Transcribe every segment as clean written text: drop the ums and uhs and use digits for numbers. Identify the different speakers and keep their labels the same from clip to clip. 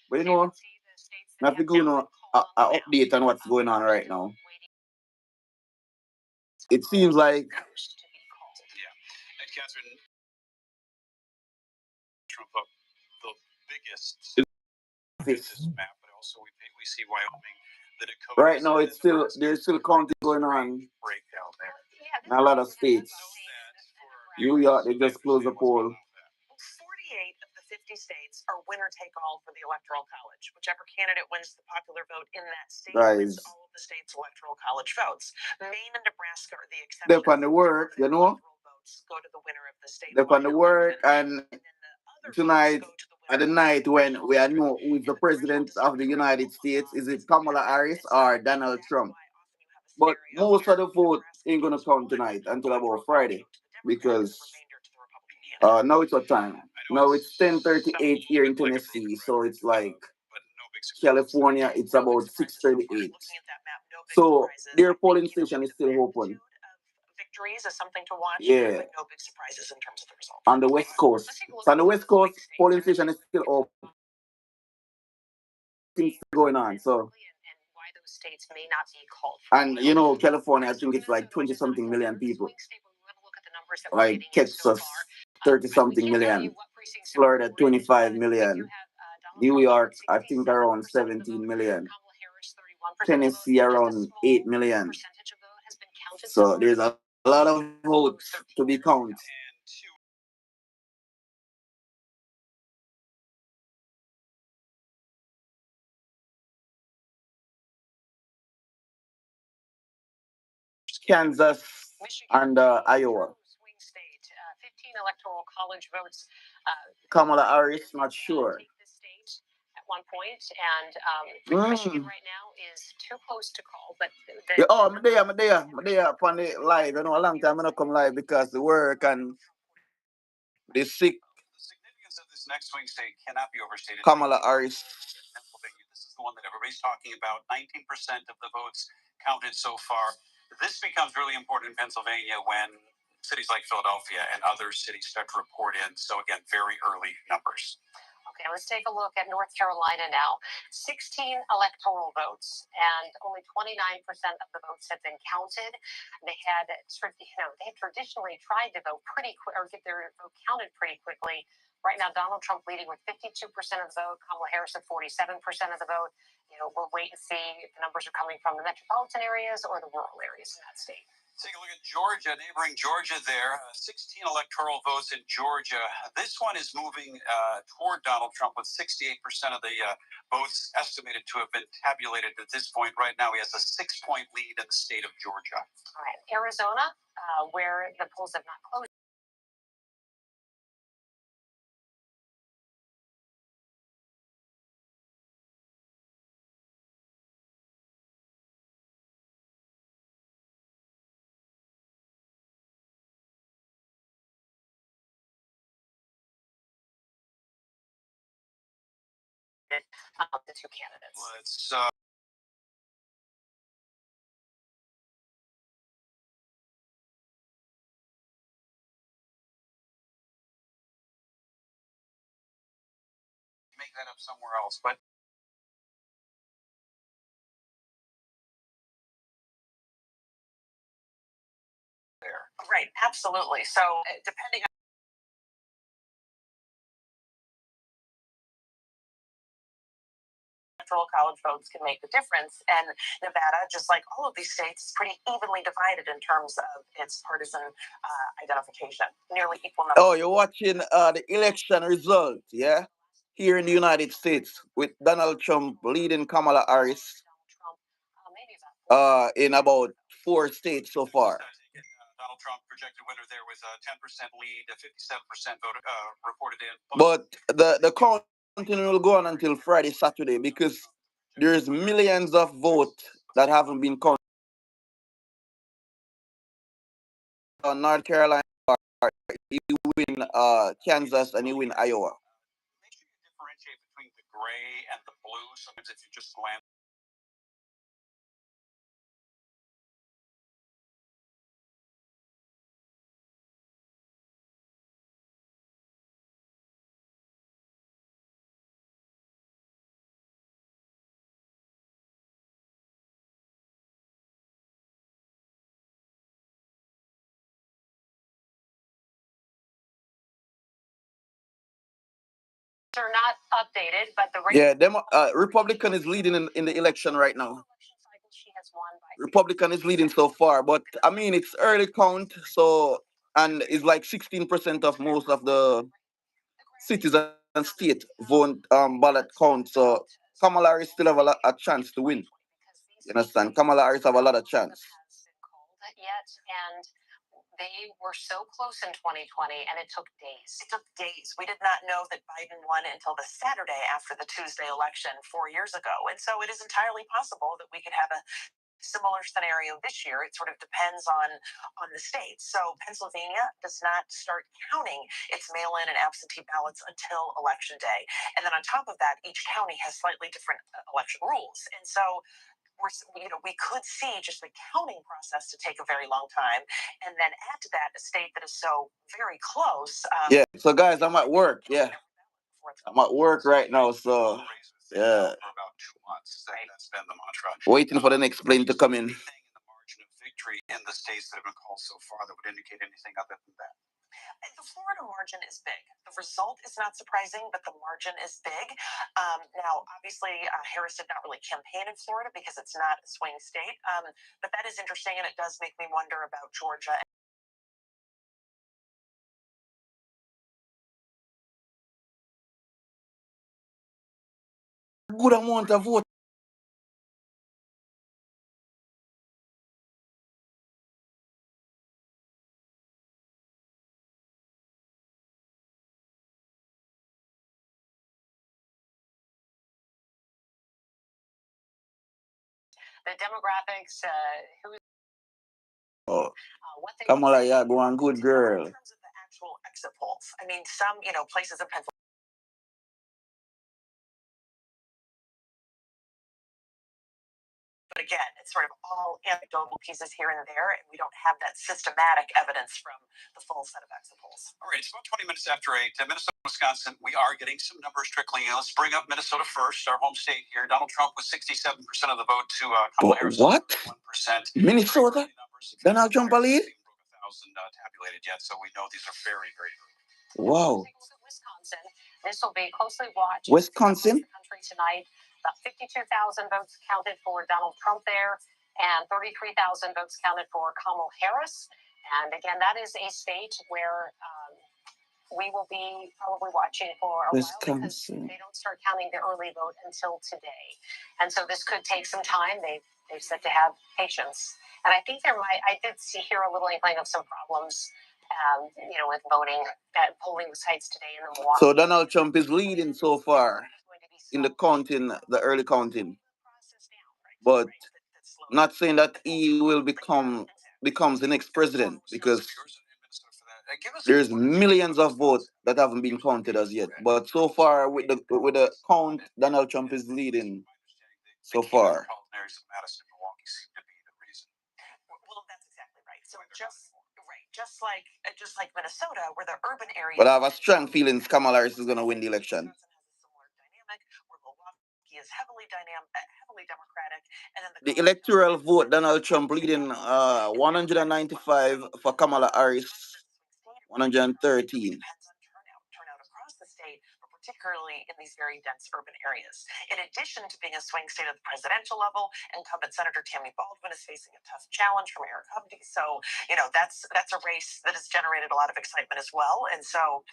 Speaker 1: But I have to go, a update on what's going on right now. It seems like
Speaker 2: Yeah. And Catherine, Trump up the biggest this map, but also we see Wyoming, the Dakotas.
Speaker 1: right now it's still there's still counting going on
Speaker 2: Breakdown there.
Speaker 1: in a lot of states. New York, they just closed the poll.
Speaker 3: 48 of the 50 states are winner take all for the Electoral College. Whichever candidate wins the popular vote in that state wins all of the state's Electoral College votes. Maine and Nebraska are the exception.
Speaker 1: They're on the work, you know.
Speaker 3: Votes go to the winner of the state.
Speaker 1: They're on the work, and tonight, at the night when we are know who is the president of the United States, is it Kamala Harris or Donald Trump? But most of the vote ain't gonna count tonight until about Friday, because now it's what time? Now it's 10:38 here in Tennessee, so it's like California. It's about 6:38. So their polling station is still open.
Speaker 3: Victories is something to watch.
Speaker 1: Yeah.
Speaker 3: But no big surprises in terms of the results.
Speaker 1: On the West Coast. So on the West Coast, polling station is still open. Things going on. So.
Speaker 3: And why those states may not be called.
Speaker 1: And you know, California, I think it's like 20-something million people. Like Texas, 30-something million. Florida, 25 million. New York, I think around 17 million. Tennessee, around 8 million. So there's a lot of votes to be counted. Kansas and Iowa.
Speaker 3: Swing state, 15 electoral college votes.
Speaker 1: Kamala Harris, not sure.
Speaker 3: This state at one point, and Michigan right now is too close to call. But
Speaker 1: I'm there upon the live. You know, a long time I not come live because the work and the sick.
Speaker 2: The significance of this next swing state cannot be overstated.
Speaker 1: Kamala Harris.
Speaker 2: Pennsylvania. This is the one that everybody's talking about. 19% of the votes counted so far. This becomes really important in Pennsylvania when cities like Philadelphia and other cities start to report in. So again, very early numbers.
Speaker 3: Okay, let's take a look at North Carolina now. 16 electoral votes, and only 29% of the votes have been counted. They had, they traditionally tried to vote pretty quick or get their vote counted pretty quickly. Right now, Donald Trump leading with 52% of the vote, Kamala Harris at 47% of the vote. We'll wait and see if the numbers are coming from the metropolitan areas or the rural areas in that state.
Speaker 2: Take a look at Georgia, neighboring Georgia there. 16 electoral votes in Georgia. This one is moving toward Donald Trump with 68% of the votes estimated to have been tabulated at this point. Right now, he has a 6-point lead in the state of Georgia.
Speaker 3: All right, Arizona, where the polls have not closed. The two candidates.
Speaker 2: Let's make that up somewhere else, but there.
Speaker 3: Right, absolutely. So depending on electoral college votes can make the difference. And Nevada, just like all of these states, is pretty evenly divided in terms of its partisan identification. Nearly equal numbers.
Speaker 1: Oh, you're watching the election result, yeah? Here in the United States with Donald Trump leading Kamala Harris in about 4 states so far.
Speaker 2: Donald Trump projected winner there with a 10% lead, a 57% vote reported in.
Speaker 1: But the counting will go on until Friday, Saturday, because there's millions of votes that haven't been counted. North Carolina, you win Kansas, and you win Iowa.
Speaker 2: Make sure you differentiate between the gray and the blue. Sometimes if you just glance
Speaker 3: are not updated, but the
Speaker 1: Republican is leading in the election right now.
Speaker 3: She has won by
Speaker 1: Republican is leading so far, but I mean it's early count, so and it's like 16% of most of the cities and state vote ballot count. So Kamala Harris still have a chance to win. You understand? Kamala Harris have a lot of chance.
Speaker 3: Yet, and they were so close in 2020, and it took days.
Speaker 2: It took days. We did not know that Biden won until the Saturday after the Tuesday election 4 years ago. And so it is entirely possible that we could have a similar scenario this year. It sort of depends on the states. So Pennsylvania does not start counting its mail-in and absentee ballots until election day. And then on top of that, each county has slightly different election rules. And so we could see just the counting process to take a very long time, and then add to that a state that is so very close.
Speaker 1: Yeah. So guys, I'm at work. Yeah, I'm at work right now. So yeah,
Speaker 2: for about 2 months. That's been the mantra.
Speaker 1: Waiting for the next plane to come in.
Speaker 2: Anything in the margin of victory in the states that have been called so far that would indicate anything other than that? The Florida margin is big. The result is not surprising, but the margin is big. Now, obviously, Harris did not really campaign in Florida because it's not a swing state. But that is interesting, and it does make me wonder about Georgia.
Speaker 1: Good amount of vote.
Speaker 3: The demographics,
Speaker 1: Oh, Kamala, yeah, go on, good girl.
Speaker 2: In terms of the actual exit polls, I mean, some places in Pennsylvania. But again, it's sort of all anecdotal pieces here and there, and we don't have that systematic evidence from the full set of exit polls. All right, it's about 20 minutes after 8. Minnesota, Wisconsin, we are getting some numbers trickling in. Let's bring up Minnesota first, our home state here. Donald Trump with 67% of the vote to Kamala Harris.
Speaker 1: What?
Speaker 2: 1%.
Speaker 1: Minnesota? Donald Trump a lead?
Speaker 2: 1,000 tabulated yet, so we know these are very, very early.
Speaker 1: Wow.
Speaker 3: Wisconsin. This will be closely watched.
Speaker 1: Wisconsin?
Speaker 3: The country tonight. About 52,000 votes counted for Donald Trump there, and 33,000 votes counted for Kamala Harris. And again, that is a state where we will be probably watching for a while because they don't start counting the early vote until today. And so this could take some time. They've said to have patience. And I think I did hear a little inkling of some problems with voting at polling sites today in the Milwaukee.
Speaker 1: So Donald Trump is leading so far in the counting, the early counting, but not saying that he will becomes the next president, because there's millions of votes that haven't been counted as yet. But so far with the count, Donald Trump is leading so far.
Speaker 2: Well, that's exactly right. So just like Minnesota, where the urban areas.
Speaker 1: But I have a strong feeling Kamala Harris is going to win the election.
Speaker 2: Where Milwaukee is heavily Democratic, and then
Speaker 1: the electoral vote, Donald Trump leading 195 for Kamala Harris, 113.
Speaker 2: Turnout across the state, but particularly in these very dense urban areas. In addition to being a swing state at the presidential level, incumbent Senator Tammy Baldwin is facing a tough challenge from Eric Hovde. So, that's a race that has generated a lot of excitement as well. And so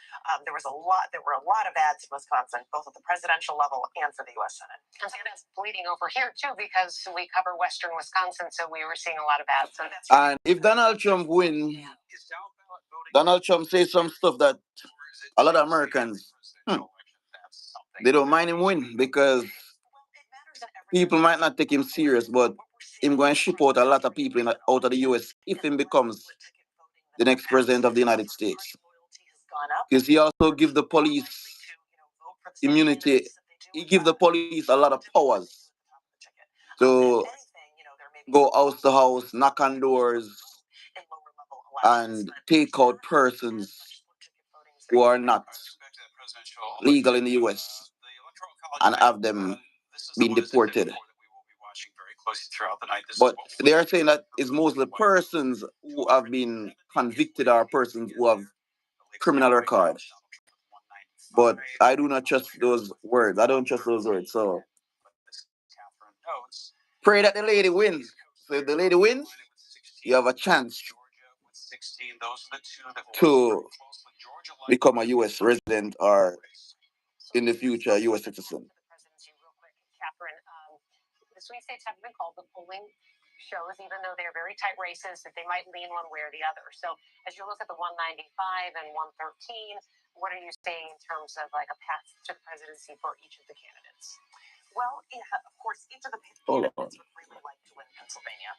Speaker 2: there were a lot of ads in Wisconsin, both at the presidential level and for the U.S. Senate.
Speaker 3: And so that's bleeding over here too, because we cover Western Wisconsin, so we were seeing a lot of ads. So that's
Speaker 1: and if Donald Trump win, Donald Trump says some stuff that a lot of Americans, they don't mind him win, because people might not take him serious, but him going to ship out a lot of people out of the U.S. if he becomes the next president of the United States. Because he also give the police immunity. He give the police a lot of powers to go house to house, knock on doors, and take out persons who are not legal in the U.S. and have them being deported. But they are saying that it's mostly persons who have been convicted or persons who have criminal record. But I do not trust those words. I don't trust those words. So pray that the lady wins. So if the lady wins, you have a chance to become a U.S. resident or in the future a U.S. citizen.
Speaker 3: Catherine, the swing states haven't been called. The polling shows, even though they're very tight races, that they might lean one way or the other. So as you look at the 195 and 113, what are you saying in terms of like a path to the presidency for each of the candidates? Well, yeah, of course, each of the candidates would really like to win Pennsylvania.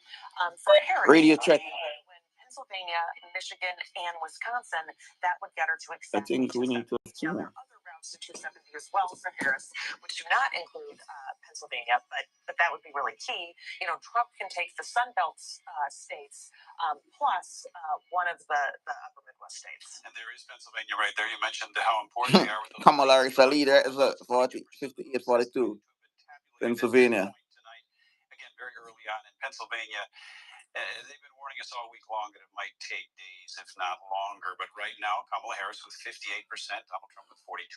Speaker 3: For Harris,
Speaker 1: Radio check.
Speaker 3: Win Pennsylvania, Michigan, and Wisconsin, that would get her to accept.
Speaker 1: I think we need to.
Speaker 3: Now, there are other routes to 270 as well for Harris, which do not include Pennsylvania, but that would be really key. You know, Trump can take the Sun Belt states plus one of the upper Midwest states.
Speaker 2: And there is Pennsylvania right there. You mentioned how important they are. With
Speaker 1: Kamala Harris, a leader, is a 58, 42. Pennsylvania.
Speaker 2: Again, very early on in Pennsylvania. They've been warning us all week long that it might take days, if not longer. But right now, Kamala Harris with 58%, Donald Trump with 42%.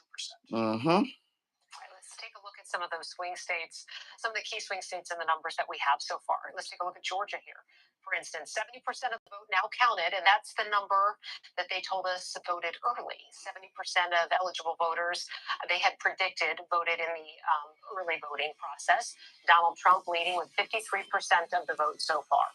Speaker 1: Mm-hmm.
Speaker 3: All right, let's take a look at some of those swing states, some of the key swing states and the numbers that we have so far. Let's take a look at Georgia here. For instance, 70% of the vote now counted, and that's the number that they told us voted early. 70% of eligible voters they had predicted voted in the early voting process. Donald Trump leading with 53% of the vote so far.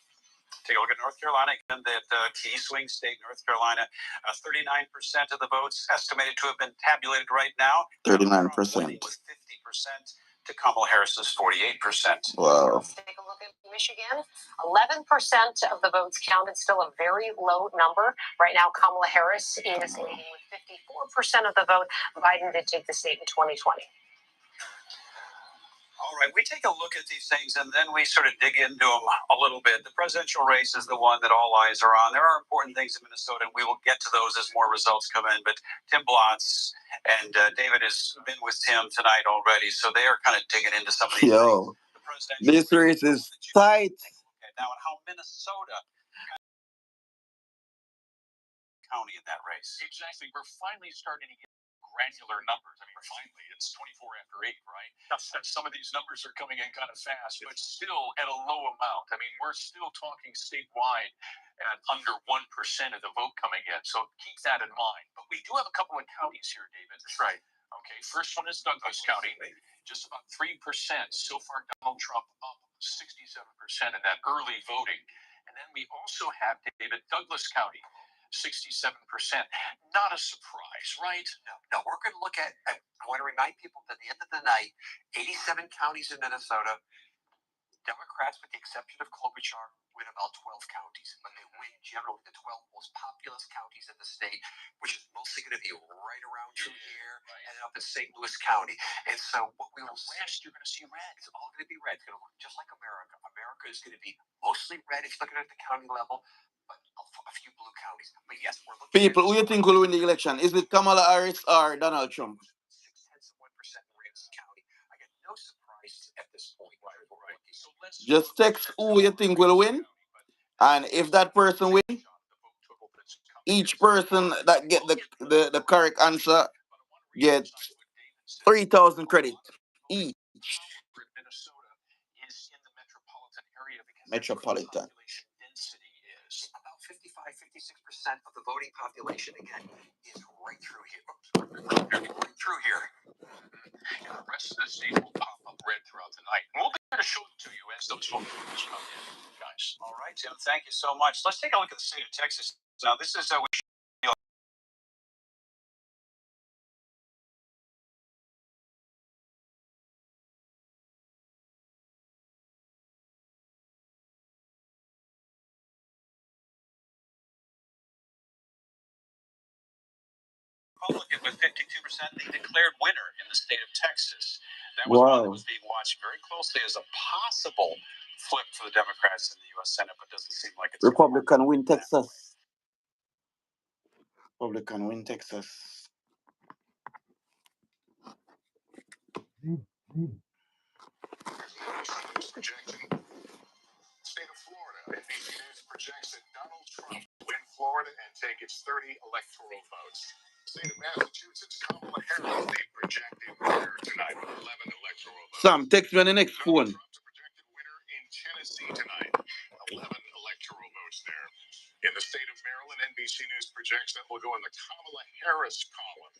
Speaker 2: Take a look at North Carolina, again, that key swing state, North Carolina. 39% of the votes estimated to have been tabulated right now.
Speaker 1: 39%.
Speaker 2: With 50% to Kamala Harris's 48%.
Speaker 1: Wow.
Speaker 3: Let's take a look at Michigan. 11% of the votes counted, still a very low number. Right now, Kamala Harris is leading with 54% of the vote. Biden did take the state in 2020.
Speaker 2: All right, we take a look at these things and then we sort of dig into them a little bit. The presidential race is the one that all eyes are on. There are important things in Minnesota, and we will get to those as more results come in. But Tim Blotz and David has been with Tim tonight already, so they are kind of digging into some of these things.
Speaker 1: This race is tight.
Speaker 2: Okay, now, how Minnesota county in that race?
Speaker 4: Exactly. We're finally starting to get granular numbers. I mean, finally, it's 24 after 8, right? Some of these numbers are coming in kind of fast, but still at a low amount. I mean, we're still talking statewide at under 1% of the vote coming in. So keep that in mind. But we do have a couple of counties here, David.
Speaker 2: That's right.
Speaker 4: Okay, first one is Douglas County. Just about 3%. So far, Donald Trump up 67% in that early voting. And then we also have, David, Douglas County. 67%. Not a surprise, right?
Speaker 2: No, we're going to look at, I want to remind people that at the end of the night, 87 counties in Minnesota, Democrats, with the exception of Klobuchar, win about 12 counties, but they win generally the 12 most populous counties in the state, which is mostly going to be right around here and up in St. Louis County. And so what we will see, you're going to see red. It's all going to be red. It's going to look just like America. America is going to be mostly red if you're looking at the county level, but a few blue counties. But yes, we're looking.
Speaker 1: People, who do you think will win the election? Is it Kamala Harris or Donald Trump?
Speaker 2: 0.6% in Ramsey County. I get no surprises at this point. Right.
Speaker 4: So
Speaker 1: just text who you think will win, and if that person win, each person that get the correct answer get 3,000 credit each.
Speaker 4: Minnesota is in the metropolitan area because
Speaker 1: Metropolitan.
Speaker 4: population density is
Speaker 2: about 56% of the voting population again is right through here. Right through here.
Speaker 4: And the rest of the state will pop up red throughout the night. And we'll be there to show it to you as those votes come in, guys.
Speaker 2: All right, Tim, thank you so much. Let's take a look at the state of Texas. Now, this is Republican with 52%, the declared winner in the state of Texas. That was one that was being watched very closely as a possible flip for the Democrats in the U.S. Senate, but doesn't seem like it's
Speaker 1: Republican win Texas. Republican win Texas.
Speaker 4: State of Florida. ABC News projects that Donald Trump will win Florida and take its 30 electoral votes. State of Massachusetts, Kamala Harris
Speaker 1: Sam, text me on the next phone.
Speaker 4: Trump's a projected winner in Tennessee tonight. 11 electoral votes there. In the state of Maryland, NBC News projects that will go in the Kamala Harris column.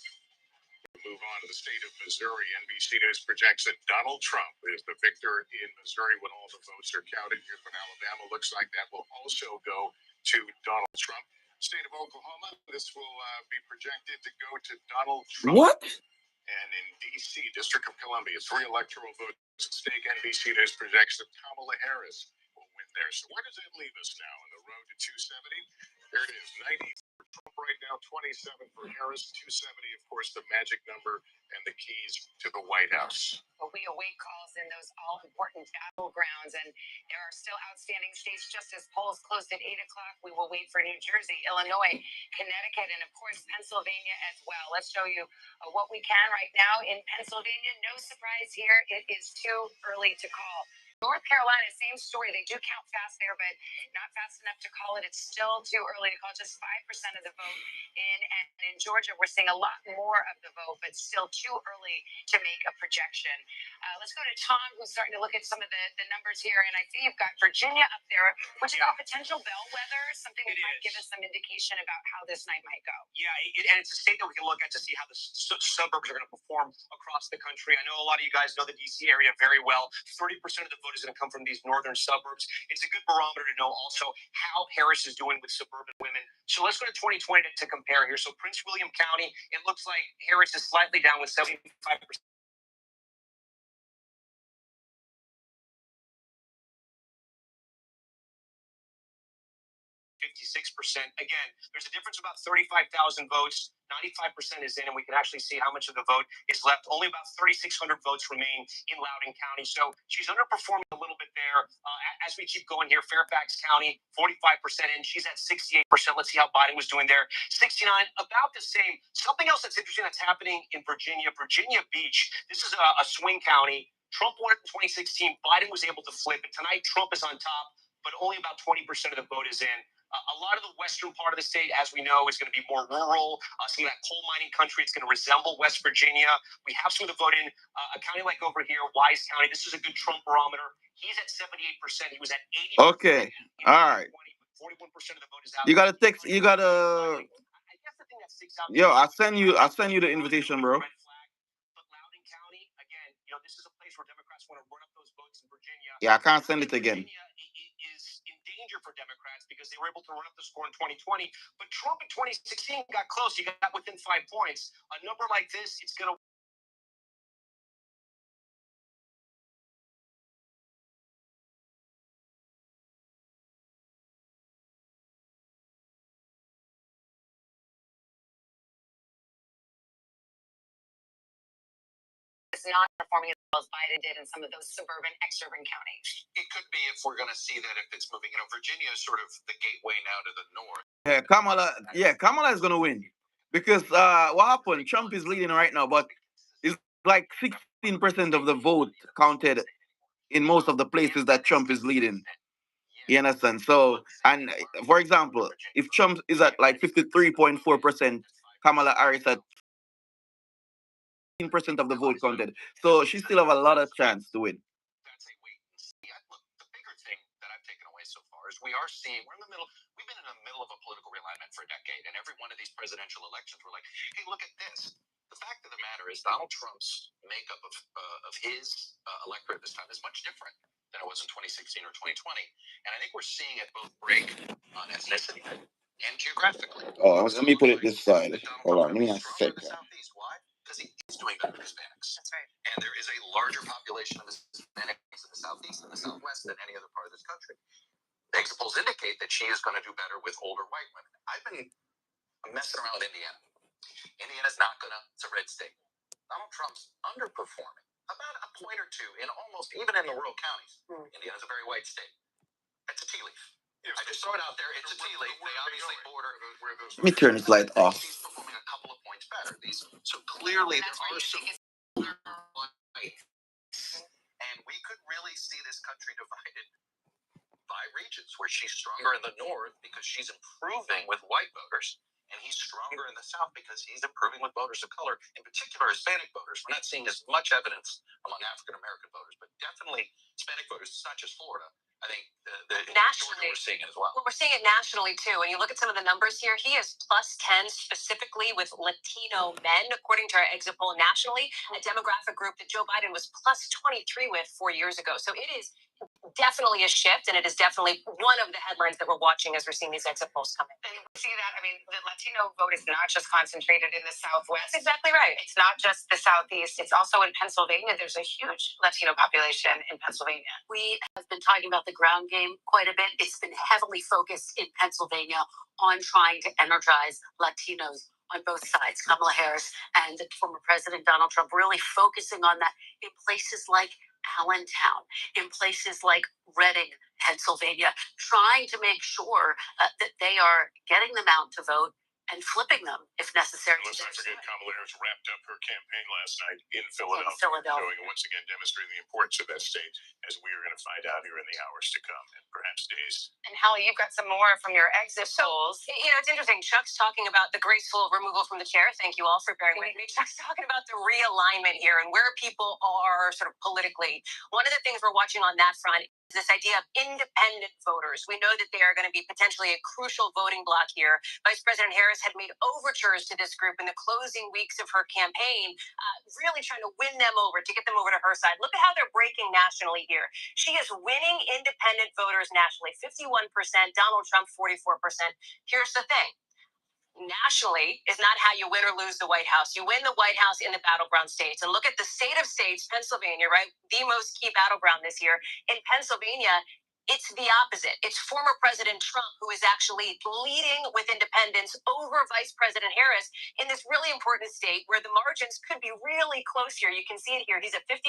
Speaker 4: Move on to the state of Missouri. NBC News projects that Donald Trump is the victor in Missouri when all the votes are counted. Here's what Alabama looks like. That will also go to Donald Trump. State of Oklahoma, this will be projected to go to Donald Trump.
Speaker 1: What?
Speaker 4: And in D.C., District of Columbia, 3 electoral votes at stake. NBC News projects that Kamala Harris will win there. So where does that leave us now on the road to 270? There it is, 90 for Trump right now, 27 for Harris, 270, of course, the magic number and the keys to the White House.
Speaker 3: But we await calls in those all-important battlegrounds, and there are still outstanding states just as polls closed at 8 o'clock. We will wait for New Jersey, Illinois, Connecticut, and, of course, Pennsylvania as well. Let's show you what we can right now in Pennsylvania. No surprise here. It is too early to call. North Carolina, same story. They do count fast there, but not fast enough to call it. It's still too early to call. Just 5% of the vote in. And in Georgia, we're seeing a lot more of the vote, but still too early to make a projection. Let's go to Tom, who's starting to look at some of the numbers here. And I see you've got Virginia up there, which is a potential bellwether, something that might give us some indication about how this night might go.
Speaker 2: Yeah, and it's a state that we can look at to see how the suburbs are going to perform across the country. I know a lot of you guys know the D.C. area very well. 30% of the vote is going to come from these northern suburbs. It's a good barometer to know also how Harris is doing with suburban women. So let's go to 2020 to compare here. So Prince William County, it looks like Harris is slightly down with 75%. 56%. Again, there's a difference of about 35,000 votes. 95% is in, and we can actually see how much of the vote is left. Only about 3,600 votes remain in Loudoun County. So she's underperforming a little bit there. As we keep going here, Fairfax County, 45% in. She's at 68%. Let's see how Biden was doing there. 69, about the same. Something else that's interesting that's happening in Virginia Beach. This is a swing county. Trump won it in 2016. Biden was able to flip it. Tonight, Trump is on top, but only about 20% of the vote is in. A lot of the western part of the state, as we know, is going to be more rural. Some of that coal mining country, it's going to resemble West Virginia. We have some of the vote in a county like over here, Wise County. This is a good Trump barometer. He's at 78%. He was at 80%.
Speaker 1: Okay. All right.
Speaker 2: 41% of the vote is out.
Speaker 1: You gotta text. You gotta.
Speaker 2: I guess the thing that sticks out.
Speaker 1: Yo, I send you the invitation, bro.
Speaker 2: But Loudoun County, again, this is a place where Democrats want to run up those votes in Virginia.
Speaker 1: Yeah, I can't send it again.
Speaker 2: Virginia is in danger for Democrats because they were able to run up the score in 2020. But Trump in 2016 got close. He got within 5 points. A number like this, it's going to.
Speaker 3: 's not performing as well as Biden did in some of those suburban, exurban counties.
Speaker 4: It could be if we're going to see that if it's moving. Virginia is sort of the gateway now to the north.
Speaker 1: Kamala is gonna win because what happened? Trump is leading right now, but it's like 16% of the vote counted in most of the places that Trump is leading. You understand? So, and for example, if Trump is at like 53.4%, Kamala Harris at 16% of the vote counted. So she still have a lot of chance to win.
Speaker 4: That's a wait and see. Look, the bigger thing that I've taken away so far is we're in the middle. We've been in the middle of a political realignment for a decade, and every one of these presidential elections, we're like, hey, look at this. The fact of the matter is Donald Trump's makeup of his electorate this time is much different than it was in 2016 or 2020. And I think we're seeing it both break on ethnicity and geographically.
Speaker 1: Oh, let me put it this side. Hold on, give me a second.
Speaker 4: Why? Because he is doing better than Hispanics. That's right. And there is a larger population of Hispanics in the Southeast and the Southwest than any other part of this country. The exit polls indicate that she is going to do better with older white women. I've been messing around with Indiana. Indiana's not going to, it's a red state. Donald Trump's underperforming about a point or two in almost, even in the rural counties. Indiana's a very white state. It's a tea leaf. I just throw it out there. It's a tea leaf. They obviously border where those.
Speaker 1: Let me turn this light off.
Speaker 4: He's performing a couple of points better. So clearly there are some. And we could really see this country divided by regions where she's stronger in the north because she's improving with white voters.
Speaker 2: And he's stronger in the South because he's improving with voters of color, in particular Hispanic voters. We're not seeing as much evidence among African American voters, but definitely Hispanic voters. It's not just Florida. I think nationally we're seeing it as well.
Speaker 3: Well, we're seeing it nationally too. And you look at some of the numbers here, he is plus 10 specifically with Latino men, according to our exit poll nationally, a demographic group that Joe Biden was plus 23 with 4 years ago. So it is definitely a shift, and it is definitely one of the headlines that we're watching as we're seeing these exit polls coming.
Speaker 5: And we see that, I mean, the Latino vote is not just concentrated in the Southwest.
Speaker 3: That's exactly right.
Speaker 5: It's not just the Southeast. It's also in Pennsylvania. There's a huge Latino population in Pennsylvania.
Speaker 3: We have been talking about the ground game quite a bit. It's been heavily focused in Pennsylvania on trying to energize Latinos on both sides. Kamala Harris and former President Donald Trump really focusing on that in places like Allentown, in places like Reading, Pennsylvania, trying to make sure that they are getting them out to vote and flipping them if necessary.
Speaker 4: Let's not forget Kamala Harris wrapped up her campaign last night in Philadelphia, showing once again demonstrating the importance of that state, as we are going to find out here in the hours to come and perhaps days.
Speaker 5: And Hallie, you've got some more from your exit polls.
Speaker 3: You know, it's interesting. Chuck's talking about the graceful removal from the chair. Thank you all for bearing with me. Chuck's talking about the realignment here and where people are sort of politically. One of the things we're watching on that front is this idea of independent voters. We know that they are going to be potentially a crucial voting bloc here. Vice President Harris had made overtures to this group in the closing weeks of her campaign, really trying to win them over, to get them over to her side. Look at how they're breaking nationally here. She is winning independent voters nationally, 51%, Donald Trump 44%. Here's the thing. Nationally is not how you win or lose the White House. You win the White House in the battleground states. And look at the state of states, Pennsylvania, right? The most key battleground this year. In Pennsylvania, it's the opposite. It's former President Trump who is actually leading with independents over Vice President Harris in this really important state where the margins could be really close here. You can see it here. He's at 50%.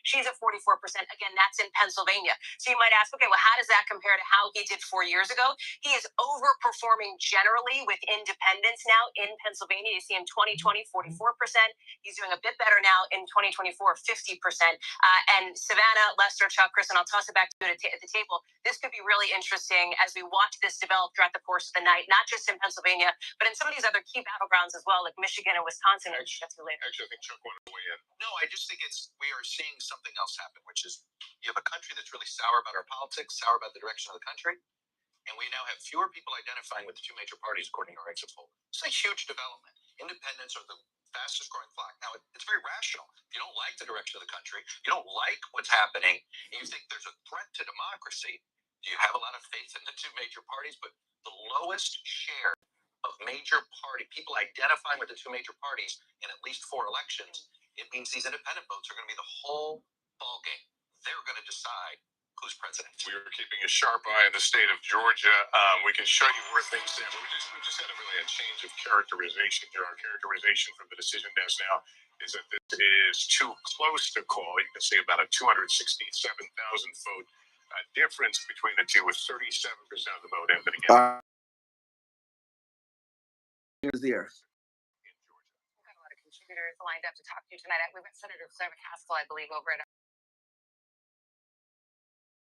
Speaker 3: She's at 44%. Again, that's in Pennsylvania. So you might ask, okay, well, how does that compare to how he did 4 years ago? He is overperforming generally with independents now in Pennsylvania. You see in 2020, 44%. He's doing a bit better now in 2024, 50%. And Savannah, Lester, Chuck, Chris, and I'll toss it back to you at the table. This could be really interesting as we watch this develop throughout the course of the night, not just in Pennsylvania, but in some of these other key battlegrounds as well, like Michigan and Wisconsin.
Speaker 4: Actually, I think Chuck wanted to weigh in.
Speaker 2: No, I just think we are seeing something else happen, which is you have a country that's really sour about our politics, sour about the direction of the country, and we now have fewer people identifying with the two major parties, according to our exit poll. It's a huge development. Independents are the fastest growing flock. Now, it's very rational. If you don't like the direction of the country, you don't like what's happening, and you think there's a threat to democracy, do you have a lot of faith in the two major parties? But the lowest share of major party people identifying with the two major parties in at least 4 elections, it means these independent votes are going to be the whole ballgame. They're going to decide who's president.
Speaker 4: We are keeping a sharp eye on the state of Georgia. We can show you where things stand. We just had a change of characterization here. Our characterization from the decision desk now is that this is too close to call. You can see about a 267,000 vote difference between the two, with 37% of the vote in. But again,
Speaker 1: here's the air.
Speaker 5: We've got a lot of contributors lined up to talk to you tonight. We've got Senator Claire McCaskill, I believe, over at